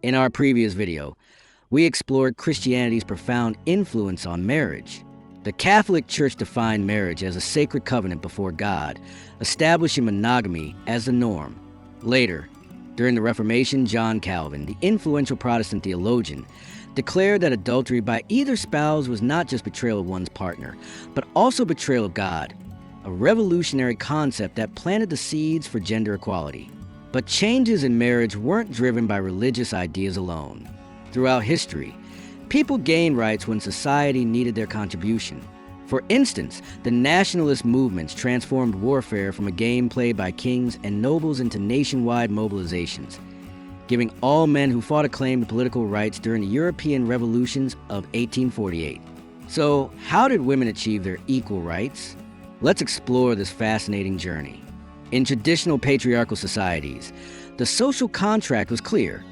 In our previous video, we explored Christianity's profound influence on marriage. The Catholic Church defined marriage as a sacred covenant before God, establishing monogamy as the norm. Later, during the Reformation, John Calvin, the influential Protestant theologian, declared that adultery by either spouse was not just betrayal of one's partner, but also betrayal of God, a revolutionary concept that planted the seeds for gender equality. But changes in marriage weren't driven by religious ideas alone. Throughout history, people gained rights when society needed their contribution. For instance, the nationalist movements transformed warfare from a game played by kings and nobles into nationwide mobilizations, giving all men who fought a claim to political rights during the European revolutions of 1848. So, how did women achieve their equal rights? Let's explore this fascinating journey. In traditional patriarchal societies, the social contract was clear.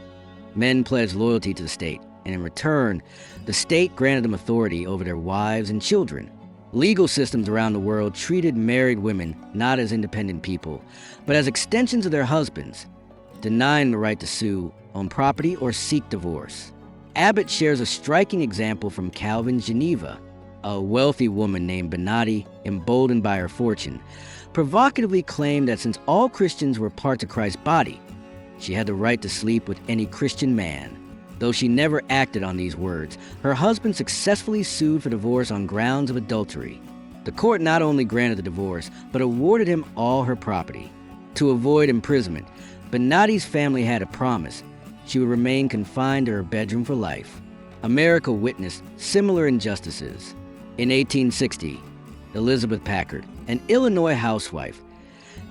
Men pledged loyalty to the state, and in return, the state granted them authority over their wives and children. Legal systems around the world treated married women not as independent people, but as extensions of their husbands, denying the right to sue, own property, or seek divorce. Abbott shares a striking example from Calvin's Geneva. A wealthy woman named Benatti, emboldened by her fortune, provocatively claimed that since all Christians were parts of Christ's body, she had the right to sleep with any Christian man. Though she never acted on these words, her husband successfully sued for divorce on grounds of adultery. The court not only granted the divorce, but awarded him all her property. To avoid imprisonment, Benatti's family had a promise: she would remain confined to her bedroom for life. America witnessed similar injustices. In 1860, Elizabeth Packard, an Illinois housewife,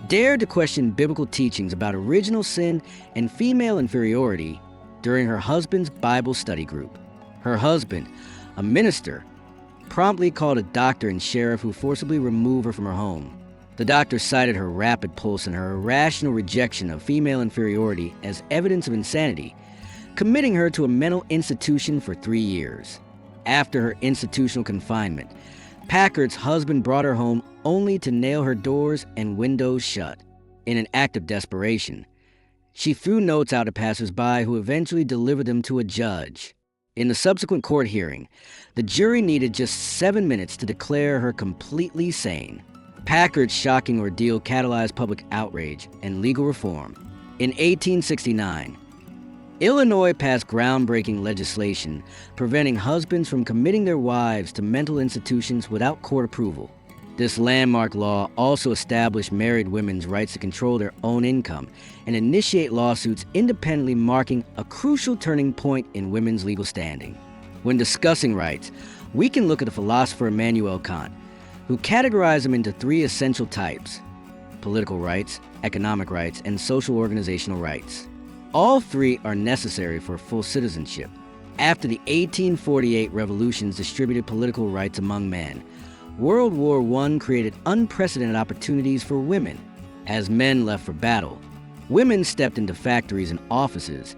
dared to question biblical teachings about original sin and female inferiority during her husband's Bible study group. Her husband, a minister, promptly called a doctor and sheriff who forcibly removed her from her home. The doctor cited her rapid pulse and her irrational rejection of female inferiority as evidence of insanity, committing her to a mental institution for 3 years. After her institutional confinement, Packard's husband brought her home only to nail her doors and windows shut. In an act of desperation, she threw notes out to passers-by who eventually delivered them to a judge. In the subsequent court hearing, the jury needed just 7 minutes to declare her completely sane. Packard's shocking ordeal catalyzed public outrage and legal reform. In 1869, Illinois passed groundbreaking legislation preventing husbands from committing their wives to mental institutions without court approval. This landmark law also established married women's rights to control their own income and initiate lawsuits independently, marking a crucial turning point in women's legal standing. When discussing rights, we can look at the philosopher Immanuel Kant, who categorized them into 3 essential types: political rights, economic rights, and social organizational rights. All 3 are necessary for full citizenship. After the 1848 revolutions distributed political rights among men, World War I created unprecedented opportunities for women. As men left for battle, women stepped into factories and offices,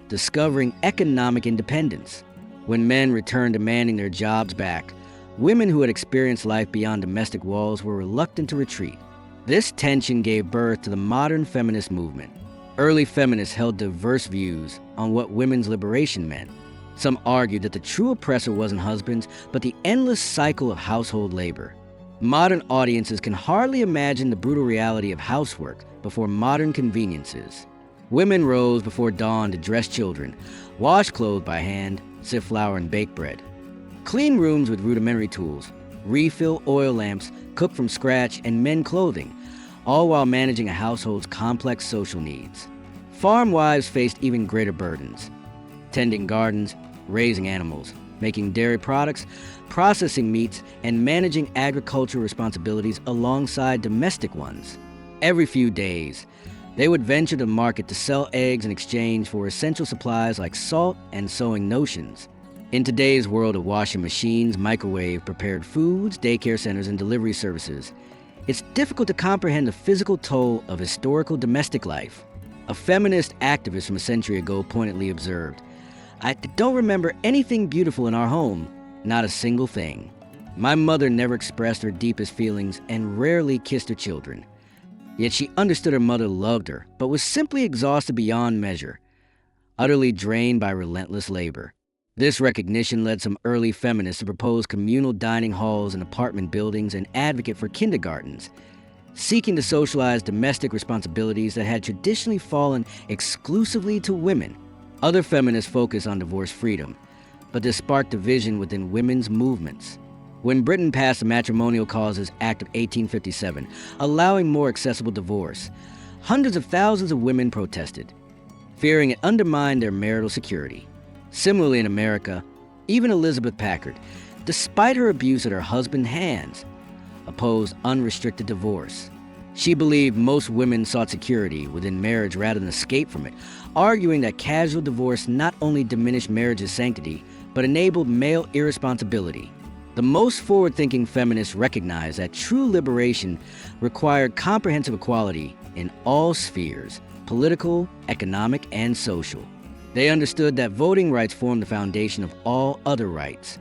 discovering economic independence. When men returned demanding their jobs back, women who had experienced life beyond domestic walls were reluctant to retreat. This tension gave birth to the modern feminist movement. Early feminists held diverse views on what women's liberation meant. Some argued that the true oppressor wasn't husbands, but the endless cycle of household labor. Modern audiences can hardly imagine the brutal reality of housework before modern conveniences. Women rose before dawn to dress children, wash clothes by hand, sift flour and bake bread, clean rooms with rudimentary tools, refill oil lamps, cook from scratch, and mend clothing, all while managing a household's complex social needs. Farm wives faced even greater burdens: tending gardens, raising animals, making dairy products, processing meats, and managing agricultural responsibilities alongside domestic ones. Every few days, they would venture to market to sell eggs in exchange for essential supplies like salt and sewing notions. In today's world of washing machines, microwave prepared foods, daycare centers, and delivery services, it's difficult to comprehend the physical toll of historical domestic life. A feminist activist from a century ago pointedly observed, "I don't remember anything beautiful in our home, not a single thing. My mother never expressed her deepest feelings and rarely kissed her children. Yet she understood her mother loved her, but was simply exhausted beyond measure. utterly drained by relentless labor. This recognition led some early feminists to propose communal dining halls in apartment buildings and advocate for kindergartens, seeking to socialize domestic responsibilities that had traditionally fallen exclusively to women. Other feminists focused on divorce freedom, but this sparked division within women's movements. When Britain passed the Matrimonial Causes Act of 1857, allowing more accessible divorce, hundreds of thousands of women protested, fearing it undermined their marital security. Similarly in America, even Elizabeth Packard, despite her abuse at her husband's hands, opposed unrestricted divorce. She believed most women sought security within marriage rather than escape from it, arguing that casual divorce not only diminished marriage's sanctity, but enabled male irresponsibility. The most forward-thinking feminists recognized that true liberation required comprehensive equality in all spheres, political, economic, and social. They understood that voting rights formed the foundation of all other rights.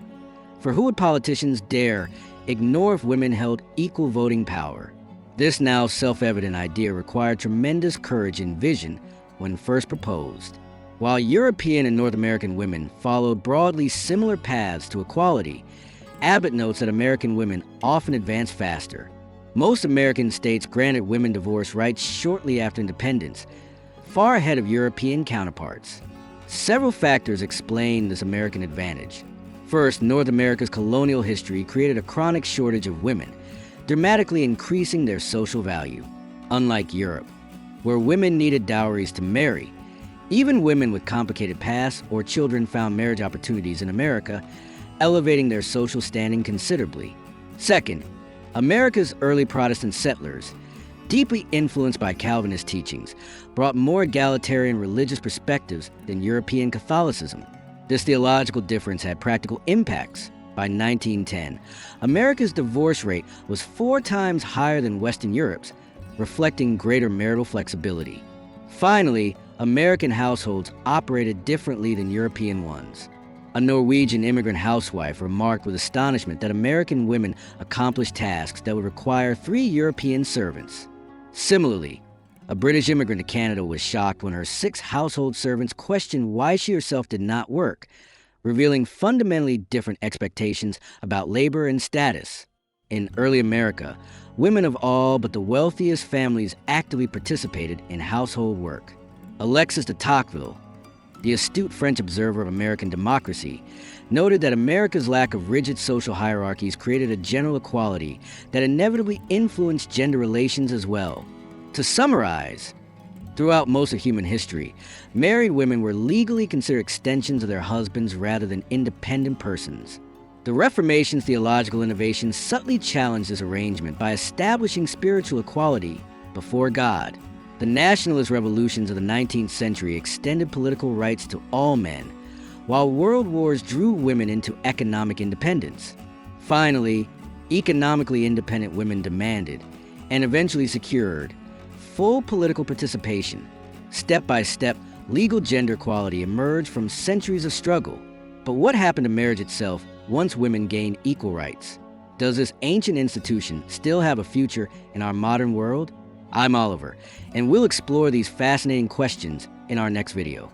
For who would politicians dare ignore if women held equal voting power? This now self-evident idea required tremendous courage and vision when first proposed. While European and North American women followed broadly similar paths to equality, Abbott notes that American women often advanced faster. Most American states granted women divorce rights shortly after independence, far ahead of European counterparts. Several factors explain this American advantage. First, North America's colonial history created a chronic shortage of women, dramatically increasing their social value. Unlike Europe, where women needed dowries to marry, even women with complicated pasts or children found marriage opportunities in America, elevating their social standing considerably. Second, America's early Protestant settlers, deeply influenced by Calvinist teachings, brought more egalitarian religious perspectives than European Catholicism. This theological difference had practical impacts. By 1910, America's divorce rate was 4 times higher than Western Europe's, reflecting greater marital flexibility. Finally, American households operated differently than European ones. A Norwegian immigrant housewife remarked with astonishment that American women accomplished tasks that would require 3 European servants. Similarly, a British immigrant to Canada was shocked when her 6 household servants questioned why she herself did not work, revealing fundamentally different expectations about labor and status. In early America, women of all but the wealthiest families actively participated in household work. Alexis de Tocqueville, the astute French observer of American democracy, noted that America's lack of rigid social hierarchies created a general equality that inevitably influenced gender relations as well. To summarize, throughout most of human history, married women were legally considered extensions of their husbands rather than independent persons. The Reformation's theological innovation subtly challenged this arrangement by establishing spiritual equality before God. The nationalist revolutions of the 19th century extended political rights to all men, while world wars drew women into economic independence. Finally, economically independent women demanded, and eventually secured, full political participation. Step by step, legal gender equality emerged from centuries of struggle. But what happened to marriage itself once women gained equal rights? Does this ancient institution still have a future in our modern world? I'm Oliver, and we'll explore these fascinating questions in our next video.